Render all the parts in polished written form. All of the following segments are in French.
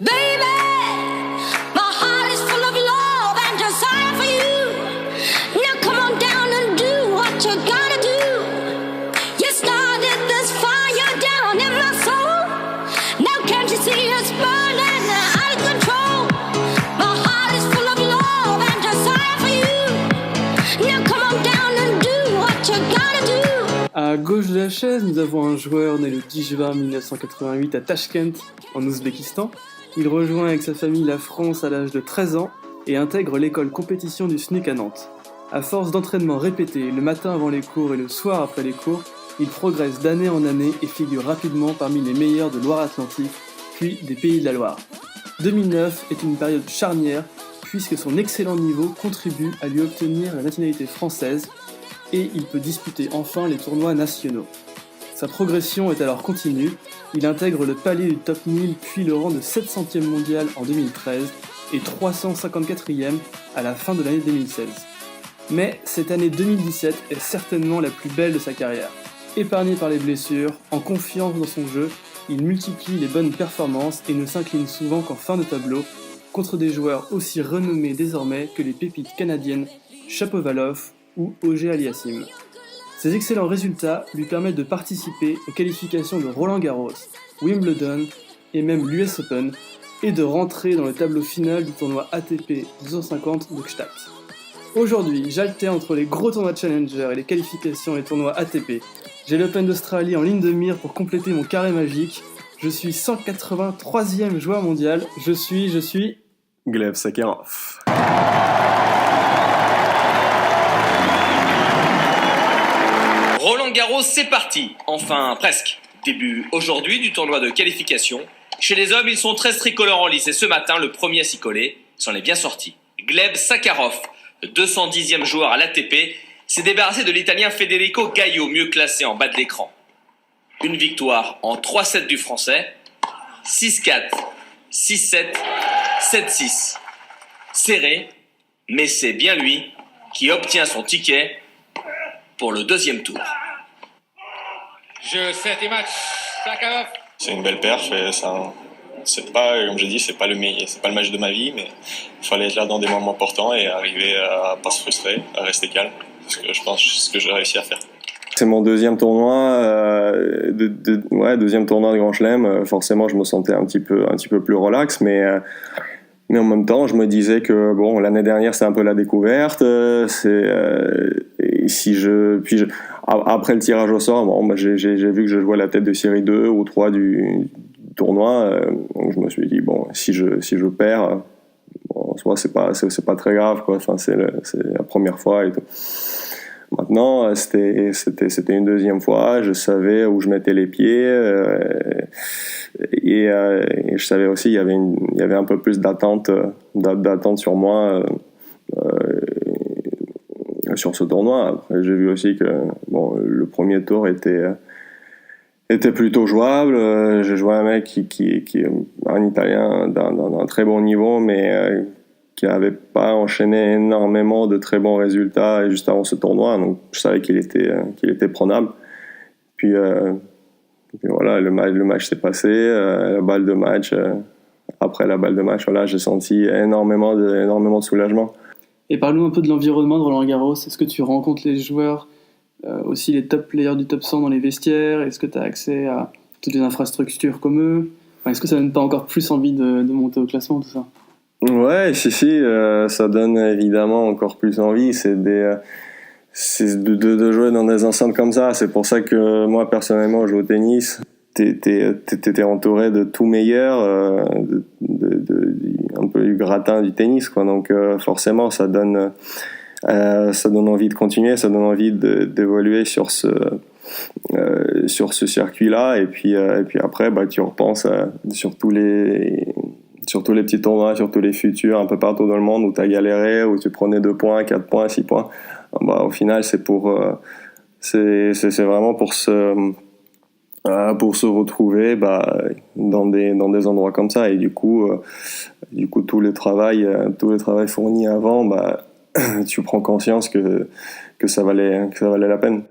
Baby, my heart is full of love and desire for you. Now come on down and do what you gotta do. You started this fire down in my soul. Now can't you see it's burning out of control? My heart is full of love and desire for you. Now come on down and do what you gotta do. À gauche de la chaise, nous avons un joueur né le 10 juin 1988 à Tachkent, en Ouzbékistan. Il rejoint avec sa famille la France à l'âge de 13 ans et intègre l'école compétition du SNUC à Nantes. À force d'entraînements répétés, le matin avant les cours et le soir après les cours, il progresse d'année en année et figure rapidement parmi les meilleurs de Loire-Atlantique, puis des Pays de la Loire. 2009 est une période charnière puisque son excellent niveau contribue à lui obtenir la nationalité française et il peut disputer enfin les tournois nationaux. Sa progression est alors continue, il intègre le palier du top 1000 puis le rang de 700e mondial en 2013 et 354e à la fin de l'année 2016. Mais cette année 2017 est certainement la plus belle de sa carrière. Épargné par les blessures, en confiance dans son jeu, il multiplie les bonnes performances et ne s'incline souvent qu'en fin de tableau contre des joueurs aussi renommés désormais que les pépites canadiennes Shapovalov ou Auger-Aliassime. Ces excellents résultats lui permettent de participer aux qualifications de Roland-Garros, Wimbledon et même l'US Open et de rentrer dans le tableau final du tournoi ATP 250 de Gstaad. Aujourd'hui, j'alterne entre les gros tournois Challenger et les qualifications et tournois ATP. J'ai l'Open d'Australie en ligne de mire pour compléter mon carré magique. Je suis 183e joueur mondial. Je suis... Gleb Sakharov. Roland-Garros, c'est parti. Enfin, presque. Début aujourd'hui du tournoi de qualification. Chez les hommes, ils sont 13 tricolores en lice et ce matin, le premier à s'y coller s'en est bien sorti. Gleb Sakharov, le 210e joueur à l'ATP, s'est débarrassé de l'italien Federico Gaio, mieux classé en bas de l'écran. Une victoire en 3-7 du français, 6-4, 6-7, 7-6. Serré, mais c'est bien lui qui obtient son ticket pour le deuxième tour. Jeu 7 et match, Sakharov. C'est une belle perf et ça, c'est pas, comme j'ai dit, c'est pas le match de ma vie, mais il fallait être là dans des moments importants et arriver à pas se frustrer, à rester calme. Parce que je pense que c'est ce que j'ai réussi à faire. C'est mon deuxième tournoi, deuxième tournoi de Grand Chelem. Forcément, je me sentais un petit peu plus relax, mais en même temps, je me disais que bon, l'année dernière, c'est un peu la découverte. Après le tirage au sort, bon, j'ai vu que je jouais la tête de série 2 ou 3 du tournoi. Donc je me suis dit bon, si je perds, bon, en soi, c'est pas très grave, quoi. Enfin, c'est la première fois et tout. Maintenant, c'était une deuxième fois. Je savais où je mettais les pieds et je savais aussi il y avait un peu plus d'attente sur moi sur ce tournoi. Après, j'ai vu aussi que bon, le premier tour était plutôt jouable. J'ai joué un mec qui est un Italien d'un très bon niveau, mais qui n'avait pas enchaîné énormément de très bons résultats juste avant ce tournoi, donc je savais qu'il était prenable. Puis voilà, le match s'est passé, la balle de match. Après la balle de match, voilà, j'ai senti énormément de soulagement. Et parle-nous un peu de l'environnement de Roland-Garros. Est-ce que tu rencontres les joueurs, aussi les top players du top 100 dans les vestiaires? Est-ce que tu as accès à toutes les infrastructures comme eux? Est-ce que ça donne pas encore plus envie de monter au classement, tout ça? Ouais, si, ça donne évidemment encore plus envie. C'est de jouer dans des enceintes comme ça. C'est pour ça que moi, personnellement, je joue au tennis. T'étais entouré de tout meilleur, un peu du gratin du tennis, quoi. Donc, forcément, ça donne envie de continuer, ça donne envie d'évoluer sur ce circuit-là. Et puis après, tu repenses sur tous les petits tournois, sur tous les futurs, un peu partout dans le monde où tu as galéré, où tu prenais 2 points, 4 points, 6 points. Au final, c'est vraiment pour se retrouver dans des endroits comme ça. Et du coup, tout le travail fourni avant, tu prends conscience que ça valait la peine.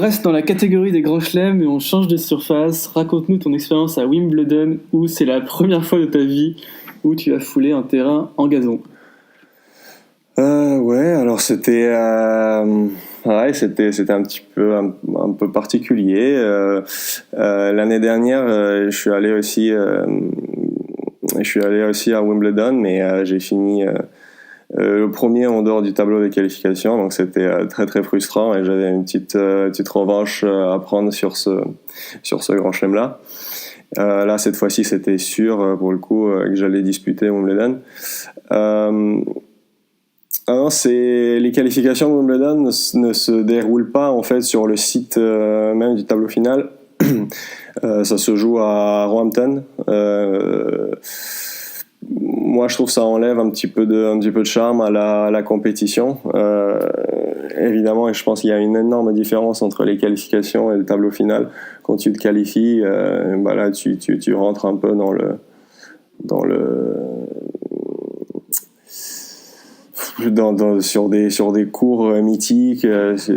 reste dans la catégorie des grands chelems et on change de surface. Raconte-nous ton expérience à Wimbledon où c'est la première fois de ta vie où tu as foulé un terrain en gazon. Ouais, alors c'était un petit peu un peu particulier. L'année dernière, je suis allé aussi à Wimbledon, mais j'ai fini le premier en dehors du tableau des qualifications, donc c'était très très frustrant et j'avais une petite revanche à prendre sur ce grand chelem là. Là cette fois-ci c'était sûr pour le coup que j'allais disputer Wimbledon. Les qualifications de Wimbledon ne se déroulent pas en fait sur le site même du tableau final. Ça se joue à Roehampton. Moi, je trouve que ça enlève un petit peu de charme à la compétition. Évidemment, et je pense qu'il y a une énorme différence entre les qualifications et le tableau final. Quand tu te qualifies, là, tu rentres un peu sur des cours mythiques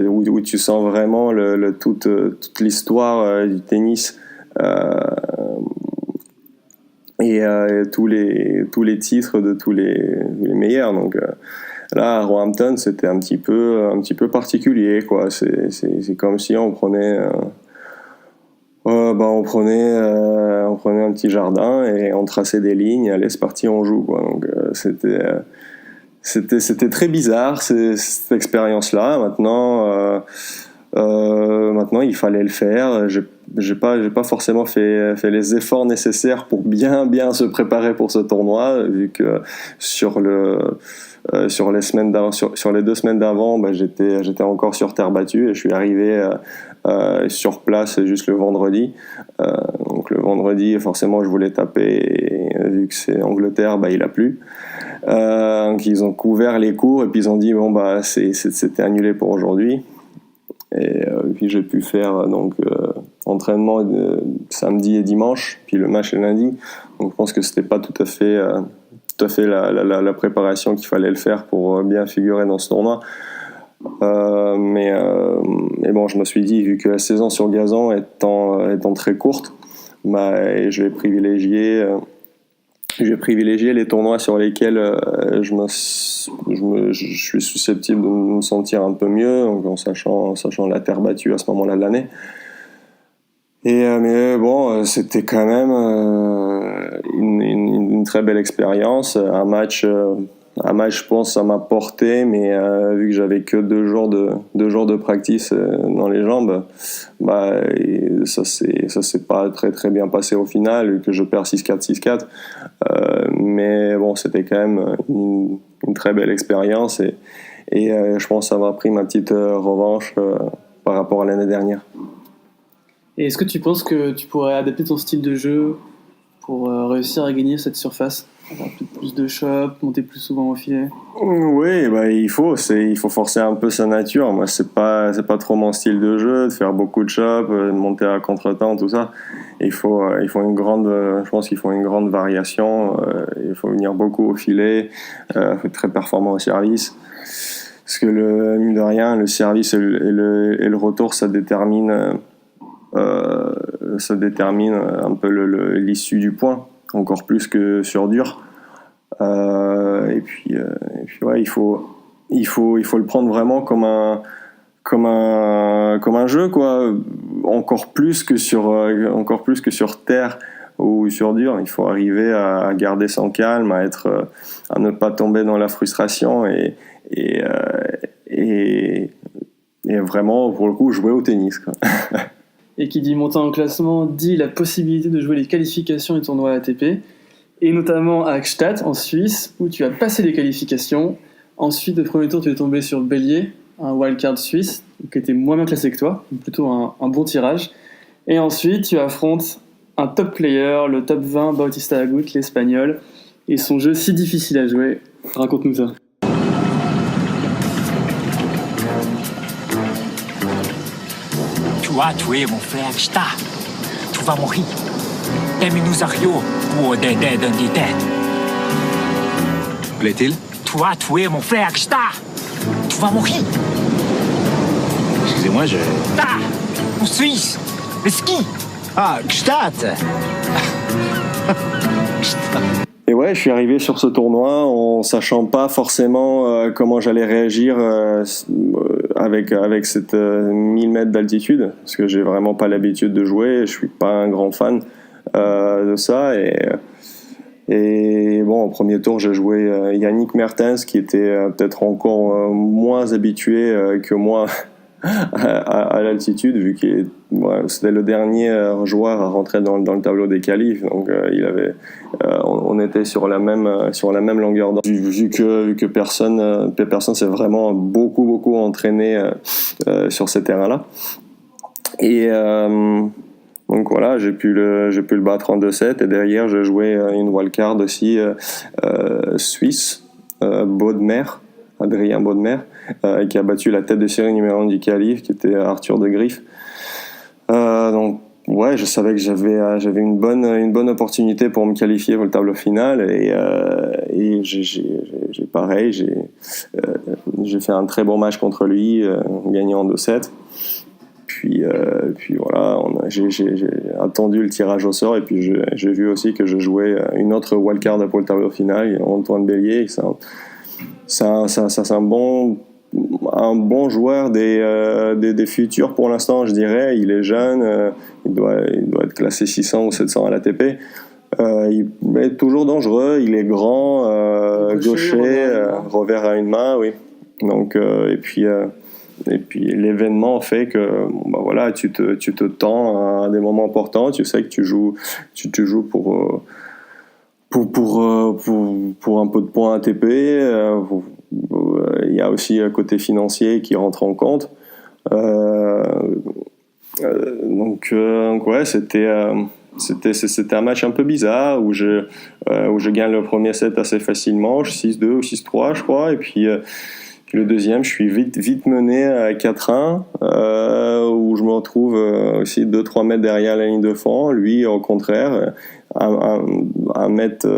où tu sens vraiment toute l'histoire du tennis et tous les titres de tous les meilleurs. Donc là à Roehampton c'était un petit peu particulier quoi. C'est comme si on prenait on prenait un petit jardin et on traçait des lignes, allez c'est parti on joue quoi. Donc c'était très bizarre cette expérience-là. Maintenant, il fallait le faire. J'ai pas forcément fait les efforts nécessaires pour bien se préparer pour ce tournoi, vu que sur les 2 semaines d'avant, j'étais encore sur terre battue et je suis arrivé sur place juste le vendredi. Donc le vendredi, forcément, je voulais taper et vu que c'est Angleterre, il a plu. Donc ils ont couvert les cours et puis ils ont dit c'était annulé pour aujourd'hui. Et puis j'ai pu faire entraînement samedi et dimanche, puis le match le lundi. Donc je pense que c'était pas tout à fait la préparation qu'il fallait le faire pour bien figurer dans ce tournoi. Mais bon, je me suis dit, vu que la saison sur gazon étant très courte, je vais privilégier les tournois sur lesquels je suis susceptible de me sentir un peu mieux, donc en sachant la terre battue à ce moment-là de l'année. Mais bon, c'était quand même une très belle expérience. Un match, je pense, ça m'a porté, mais vu que j'avais que 2 jours de practice dans les jambes, ça s'est pas très très bien passé au final, vu que je perds 6-4, 6-4. Mais bon, c'était quand même une très belle expérience et je pense que ça m'a pris ma petite revanche par rapport à l'année dernière. Et est-ce que tu penses que tu pourrais adapter ton style de jeu pour réussir à gagner cette surface ? Avoir plus de chops, monter plus souvent au filet? Oui, il faut forcer un peu sa nature. Moi, c'est pas trop mon style de jeu, de faire beaucoup de chops, de monter à contre-temps, tout ça. Je pense qu'il faut une grande variation. Il faut venir beaucoup au filet, faut être très performant au service. Parce que mine de rien, le service et le retour, ça détermine un peu l'issue du point, encore plus que sur dur. Et puis ouais, il faut le prendre vraiment comme un jeu quoi, encore plus que sur terre ou sur dur. Il faut arriver à garder son calme, à ne pas tomber dans la frustration et vraiment pour le coup jouer au tennis quoi. Et qui dit monter en classement dit la possibilité de jouer les qualifications du tournoi ATP, et notamment à Gstaad en Suisse où tu as passé les qualifications. Ensuite, au premier tour, tu es tombé sur Bélier, un wildcard suisse qui était moins bien classé que toi, plutôt un bon tirage. Et ensuite, tu affrontes un top player, le top 20 Bautista Agut, l'Espagnol, et son jeu si difficile à jouer. Raconte-nous ça. Tu as tué mon frère Gstaad. Tu vas mourir. Aimez-nous Ario pour des identités. Plaît-il? Tu as tué mon frère Gstaad. Tu vas mourir. Excusez excusez-moi, je... Ah, en Suisse, le ski. Ah, Gstaad. Et ouais, je suis arrivé sur ce tournoi en sachant pas forcément comment j'allais réagir avec cette 1000 mètres d'altitude, parce que j'ai vraiment pas l'habitude de jouer, je suis pas un grand fan de ça. Et bon, au premier tour, j'ai joué Yannick Mertens, qui était peut-être encore moins habitué que moi à l'altitude, vu qu'il c'était le dernier joueur à rentrer dans le tableau des qualifs, donc on était sur la même longueur d'onde. Vu que personne s'est vraiment beaucoup entraîné sur ces terrains-là. Et donc voilà, j'ai pu le battre en 2-7, et derrière j'ai joué une wildcard aussi suisse, Bodmer, Adrien Bodmer, qui a battu la tête de série numéro 1 du qualif, qui était Arthur de Griff. Donc ouais, je savais que j'avais une bonne opportunité pour me qualifier pour le tableau final, et j'ai fait un très bon match contre lui, gagnant en 2-7. Puis voilà, j'ai attendu le tirage au sort, et puis j'ai vu aussi que je jouais une autre wildcard pour le tableau final, Antoine Bélier. C'est un bon joueur des futurs pour l'instant, je dirais. Il est jeune, il doit être classé 600 ou 700 à l'ATP. Il est toujours dangereux, il est grand, gaucher, revers à une main, oui. Donc, et puis l'événement fait que voilà, tu te tends à des moments importants, tu sais que tu joues pour un peu de points ATP. Il y a aussi un côté financier qui rentre en compte. Donc ouais, c'était un match un peu bizarre où je gagne le premier set assez facilement, 6-2 ou 6-3 je crois, et puis le deuxième, je suis vite mené à 4-1, où je me retrouve aussi 2-3 mètres derrière la ligne de fond. Lui, au contraire, un mètre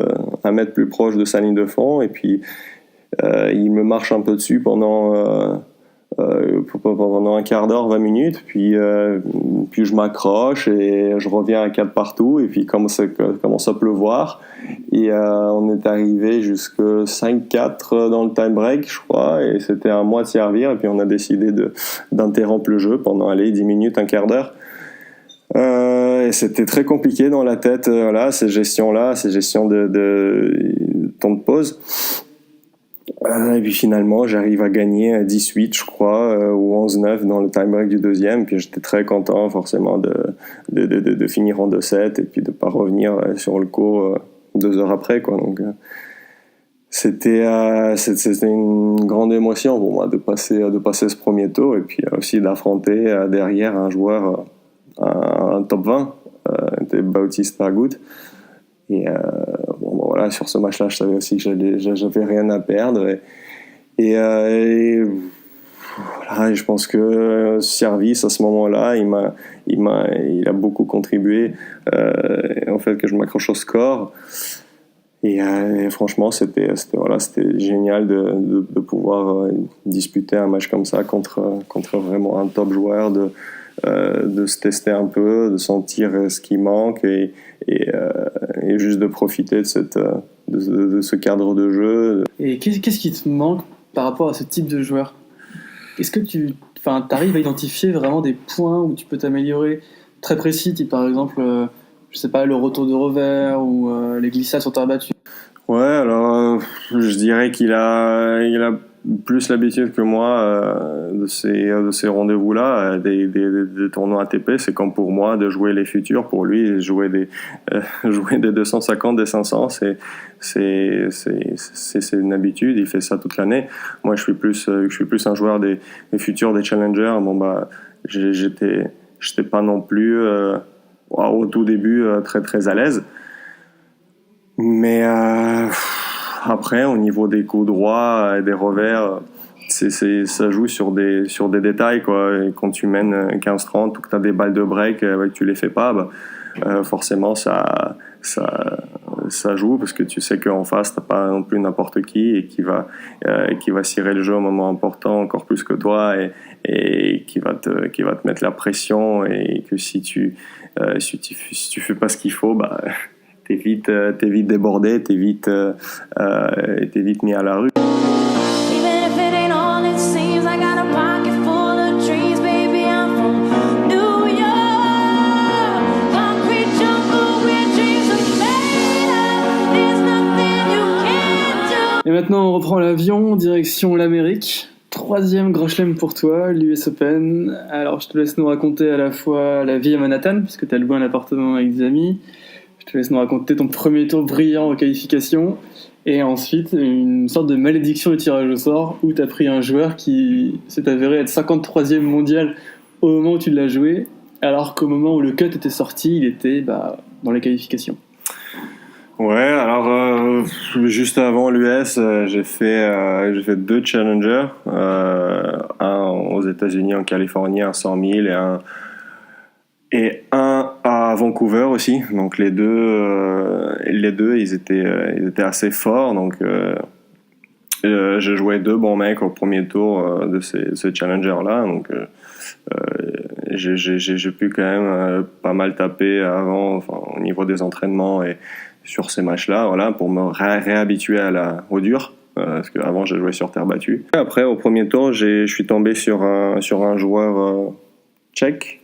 plus proche de sa ligne de fond. Et puis, il me marche un peu dessus pendant un quart d'heure, 20 minutes. Puis je m'accroche et je reviens à 4 partout. Et puis, commence à pleuvoir. Et on est arrivé jusqu'à 5-4 dans le time break, je crois, et c'était à moi de servir, et puis on a décidé d'interrompre le jeu pendant 10 minutes, un quart d'heure. Et c'était très compliqué dans la tête, ces gestions de temps de pause. Et puis finalement, j'arrive à gagner 18, je crois, ou 11-9 dans le time break du deuxième. Puis j'étais très content, forcément, de finir en 2-7 et puis de pas revenir sur le court 2 heures après, quoi. Donc c'était une grande émotion pour moi de passer ce premier tour, et puis aussi d'affronter derrière un joueur, un top 20, c'était Bautista Agut. Et voilà, sur ce match-là, je savais aussi que j'avais rien à perdre, et voilà, je pense que service à ce moment-là, il a beaucoup contribué en fait que je m'accroche au score. Et franchement, c'était génial de pouvoir disputer un match comme ça contre vraiment un top joueur, de se tester un peu, de sentir ce qui manque, et juste de profiter de ce cadre de jeu. Et qu'est-ce qui te manque par rapport à ce type de joueur ? Est-ce que tu arrives à identifier vraiment des points où tu peux t'améliorer très précis, type par exemple, je sais pas, le retour de revers ou les glissades sur terre battue? Ouais, alors je dirais qu'il a plus l'habitude que moi de ces rendez-vous-là, des tournois ATP. C'est comme pour moi de jouer les futurs. Pour lui, jouer des 250, des 500, c'est une habitude. Il fait ça toute l'année. Moi, je suis plus un joueur des futurs, des challengers. J'étais pas non plus au tout début très très à l'aise. Mais après, au niveau des coups droits et des revers, ça joue sur des détails, quoi. Et quand tu mènes 15-30 ou que tu as des balles de break, que tu les fais pas, forcément ça ça joue parce que tu sais qu'en face t'as pas non plus n'importe qui et qui va cirer le jeu au moment important encore plus que toi et qui va te mettre la pression et que si tu fais pas ce qu'il faut, bah t'es vite débordé, t'es vite mis à la rue. Even if it ain't all it seems, I got a pocket full of dreams, baby. I'm from New York. Concrete jungle where dreams are made of. There's nothing you can't do. Et maintenant, on reprend l'avion, direction l'Amérique. 3e Grand Chelem pour toi, l'US Open. Alors, je te laisse nous raconter à la fois la vie à Manhattan, puisque tu as loué un appartement avec des amis. Je te laisse nous raconter ton premier tour brillant aux qualifications. Et ensuite, une sorte de malédiction du tirage au sort, où tu as pris un joueur qui s'est avéré être 53e mondial au moment où tu l'as joué, alors qu'au moment où le cut était sorti, il était dans les qualifications. Ouais, alors juste avant l'US, j'ai fait 2 challengers, un aux États-Unis, en Californie, un 100 000 et un à Vancouver aussi. Donc les deux ils étaient assez forts. Donc j'ai joué 2 bons mecs au premier tour de ce challenger-là. Donc j'ai pu quand même pas mal taper avant, enfin, au niveau des entraînements et sur ces matchs-là, voilà, pour me réhabituer au dur, parce qu'avant j'ai joué sur terre battue. Après, au premier tour, je suis tombé sur un joueur tchèque,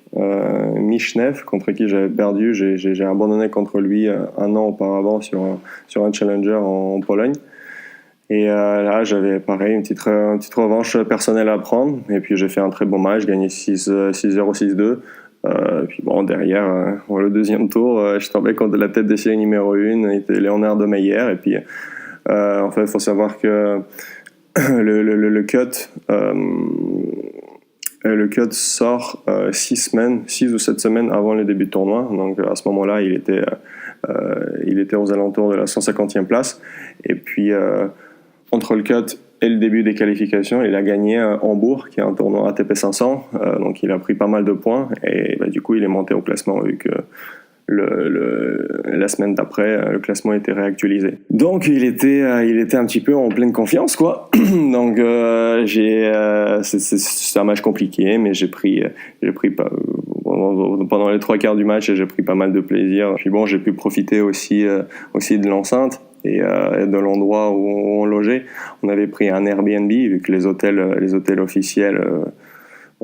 Michnev, contre qui j'avais perdu. J'ai abandonné contre lui un an auparavant sur un challenger en Pologne. Et là, j'avais pareil une petite revanche personnelle à prendre. Et puis j'ai fait un très bon match, gagné 6-0, 6-2. Puis bon, derrière, le deuxième tour, je suis tombé contre la tête de série numéro 1, était Léonard de Meyer. Et puis, en fait, il faut savoir que le cut sort 6 ou 7 semaines avant le début de tournoi. Donc à ce moment-là, il était aux alentours de la 150e place. Et puis, entre le cut et le début des qualifications, il a gagné Hambourg, qui est un tournoi ATP 500, donc il a pris pas mal de points, et du coup il est monté au classement, vu que la semaine d'après, le classement était réactualisé. Donc il était un petit peu en pleine confiance, quoi. Donc c'est un match compliqué, mais j'ai pris pendant les 3/4 du match, j'ai pris pas mal de plaisir. Puis bon, j'ai pu profiter aussi de l'enceinte et de l'endroit où on logeait. On avait pris un Airbnb, vu que les hôtels officiels,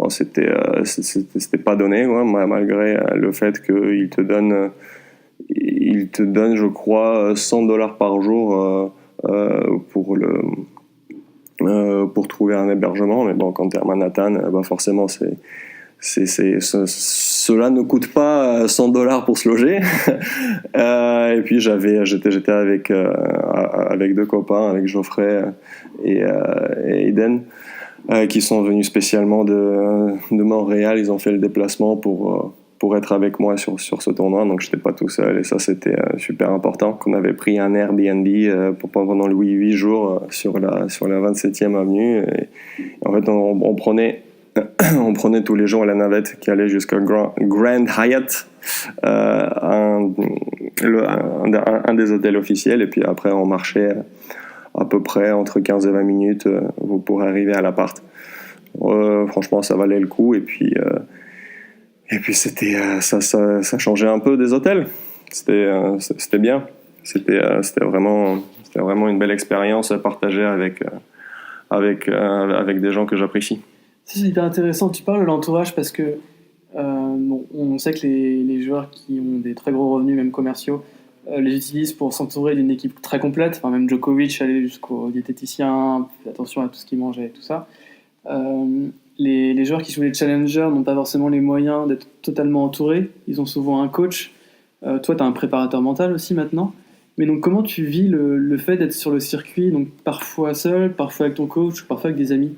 c'était pas donné, quoi, malgré le fait qu'ils te donnent, je crois, $100 par jour pour trouver un hébergement. Mais bon, quand t'es à Manhattan, forcément cela ne coûte pas $100 pour se loger. Et puis j'étais avec 2 copains, avec Geoffrey et Eden, qui sont venus spécialement de Montréal. Ils ont fait le déplacement pour être avec moi sur ce tournoi, donc j'étais pas tout seul, et ça c'était super important. Qu'on avait pris un Airbnb pendant 8 jours sur la 27e avenue, et en fait on prenait tous les jours la navette qui allait jusqu'à Grand Hyatt, un des hôtels officiels, et puis après on marchait à peu près entre 15 et 20 minutes pour arriver à l'appart. Franchement, ça valait le coup, et puis c'était ça changeait un peu des hôtels. C'était bien. C'était vraiment une belle expérience à partager avec des gens que j'apprécie. C'est hyper intéressant. Tu parles de l'entourage parce que on sait que les joueurs qui ont des très gros revenus, même commerciaux, les utilisent pour s'entourer d'une équipe très complète. Enfin, même Djokovic allait jusqu'au diététicien, fait attention à tout ce qu'il mangeait et tout ça. Les joueurs qui jouent les challengers n'ont pas forcément les moyens d'être totalement entourés. Ils ont souvent un coach. Toi, tu as un préparateur mental aussi maintenant. Mais donc, comment tu vis le fait d'être sur le circuit, donc parfois seul, parfois avec ton coach, parfois avec des amis?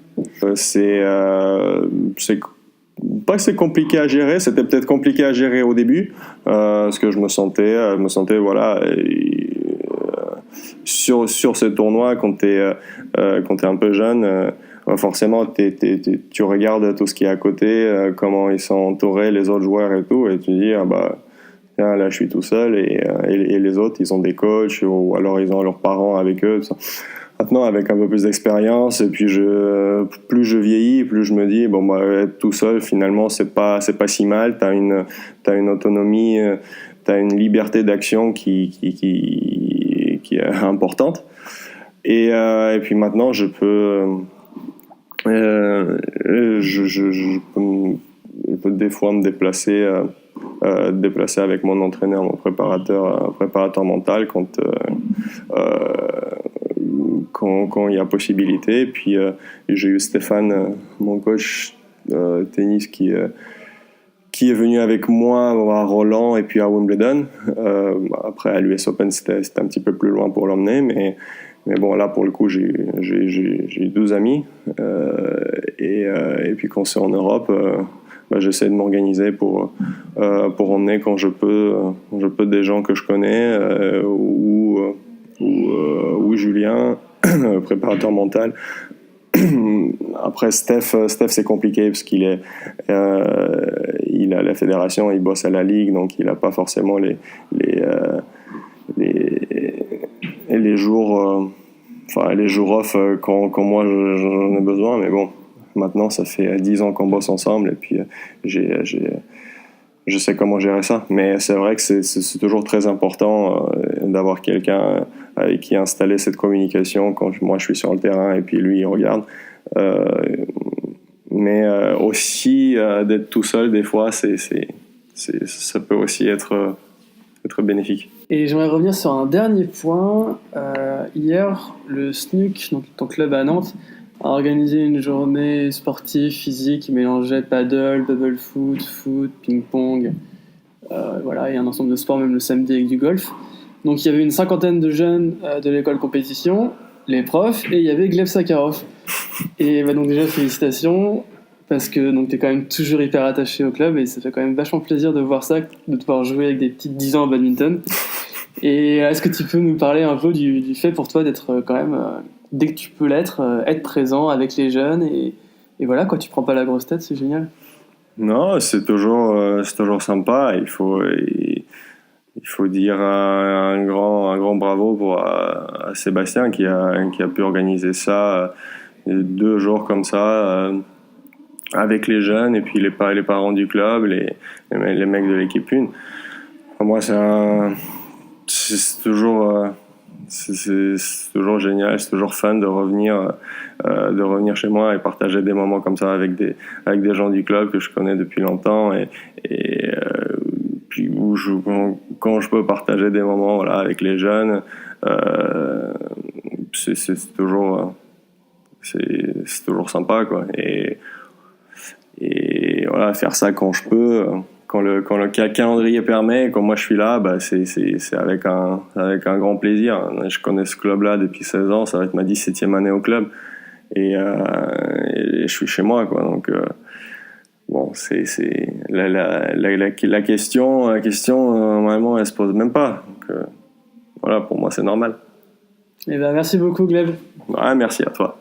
C'est pas que c'est compliqué à gérer, c'était peut-être compliqué à gérer au début, parce que je me sentais voilà, sur ces tournois, quand t'es un peu jeune, forcément tu regardes tout ce qui est à côté, comment ils sont entourés, les autres joueurs et tout, et tu dis Là, je suis tout seul et les autres, ils ont des coachs ou alors ils ont leurs parents avec eux. Tout ça. Maintenant, avec un peu plus d'expérience, et puis plus je vieillis, plus je me dis bon, bah, être tout seul, finalement, c'est pas si mal. T'as une autonomie, t'as une liberté d'action qui est importante. Et puis maintenant, je peux des fois me déplacer avec mon entraîneur, mon préparateur mental quand il y a possibilité. Et puis j'ai eu Stéphane, mon coach tennis, qui est venu avec moi à Roland et puis à Wimbledon. Après à l'US Open, c'était un petit peu plus loin pour l'emmener, mais bon, là pour le coup j'ai 12 amis et puis quand c'est en Europe, j'essaie de m'organiser pour emmener quand je peux des gens que je connais ou Julien, préparateur mental. Après Steph c'est compliqué parce qu'il est il a la fédération, il bosse à la ligue, donc il n'a pas forcément les jours les jours off quand moi j'en ai besoin. Mais bon, maintenant ça fait 10 ans qu'on bosse ensemble et puis je sais comment gérer ça. Mais c'est vrai que c'est toujours très important d'avoir quelqu'un avec qui installer cette communication quand moi je suis sur le terrain et puis lui il regarde. Mais aussi d'être tout seul des fois, ça peut aussi être bénéfique. Et j'aimerais revenir sur un dernier point. Hier, le SNUC, donc ton club à Nantes, a organisé une journée sportive, physique, qui mélangeait paddle, bubble foot, ping-pong, voilà, et un ensemble de sports, même le samedi avec du golf. Donc il y avait une 50aine de jeunes de l'école compétition, les profs, et il y avait Gleb Sakharov. Et donc déjà félicitations, parce que tu es quand même toujours hyper attaché au club, et ça fait quand même vachement plaisir de voir ça, de pouvoir jouer avec des petites 10 ans au badminton. Et est-ce que tu peux nous parler un peu du fait pour toi d'être quand même, dès que tu peux l'être, être présent avec les jeunes, et voilà quoi, tu prends pas la grosse tête, c'est génial. Non, c'est toujours sympa. Il faut dire un grand bravo à Sébastien qui a pu organiser ça 2 jours comme ça avec les jeunes et puis les parents du club, les mecs de l'équipe 1. Pour moi, c'est toujours génial, c'est toujours fun de revenir chez moi et partager des moments comme ça avec des gens du club que je connais depuis longtemps et puis quand je peux partager des moments avec les jeunes, c'est toujours sympa quoi. Et voilà, faire ça quand je peux, quand le calendrier permet, quand moi je suis là, c'est avec un grand plaisir. Je connais ce club-là depuis 16 ans, ça va être ma 17e année au club et je suis chez moi quoi. Donc bon, c'est la question vraiment elle se pose même pas. Donc voilà, pour moi c'est normal. Et merci beaucoup Gleb. Ouais, merci à toi.